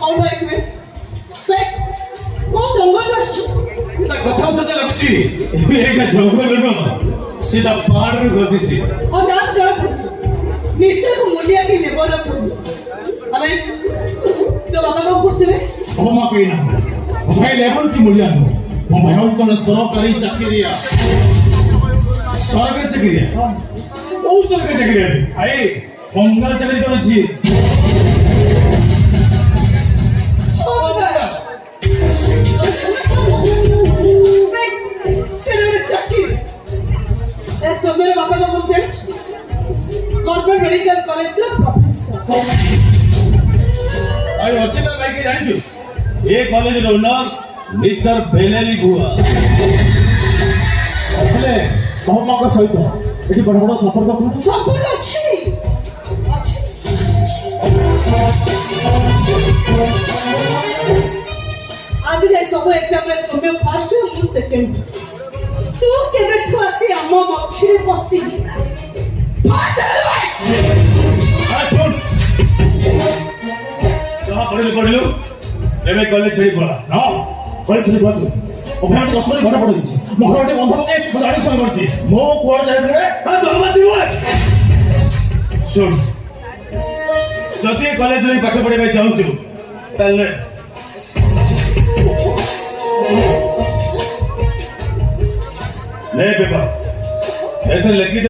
All right, man. Say, कौन जंगल में ତା କଥା ମୋତେ ଲାଗୁଛି ଏଇଟା ଜଙ୍ଗଲ ନୁହଁ ସିଧା ପାହାଡ଼ରୁ ଖସିଛି। और दांत जड़ पड़ছে निश्चय को मूल्य की लेबर पड़ो अबे तो बाबा को पूछे क्षमा कहिना भाई लेबर की मूल्य नुह ମୋ ଭାଇ ହେଉଛି ଜଣେ ସରକାରୀ ଚାକିରିଆ। ସରକାରୀ ଚାକିରିଆ କୋଉ ସରକାରୀ ଚାକିରିଆ ଭାଇ ବଙ୍ଗାଳ ଚାକିରି କରୁଛି। मेरे बापा का बोलते हैं गवर्नमेंट मेडिकल कॉलेज से प्रोफेसर अरे ओरिजिनल भाई के जानिछु ये कॉलेज रो ओनर मिस्टर बेलेली बुआ हेले तोमा को सहित एठी बड़ बड़ संपर्क अच्छी आज जाय सब एग्जाम रे समय फर्स्ट मु सेकंड तू केबेठू आसी अम्मा मछिरे बसी फास्ट भाई आ सुन जहां पढ़िलु एमे कॉलेज छड़ी पड़ा ना कॉलेज छड़ी पड़ा ओ भाई तो कष्ट घर पड़ दिछि मो घर बंध पके मो गाड़ी संग करछि मो कोड जाय रे आ दरमा जीव सुन जदि कॉलेज रे पाठ पढ़िबा चाहूछु ताले ले पेपर एथे लिखि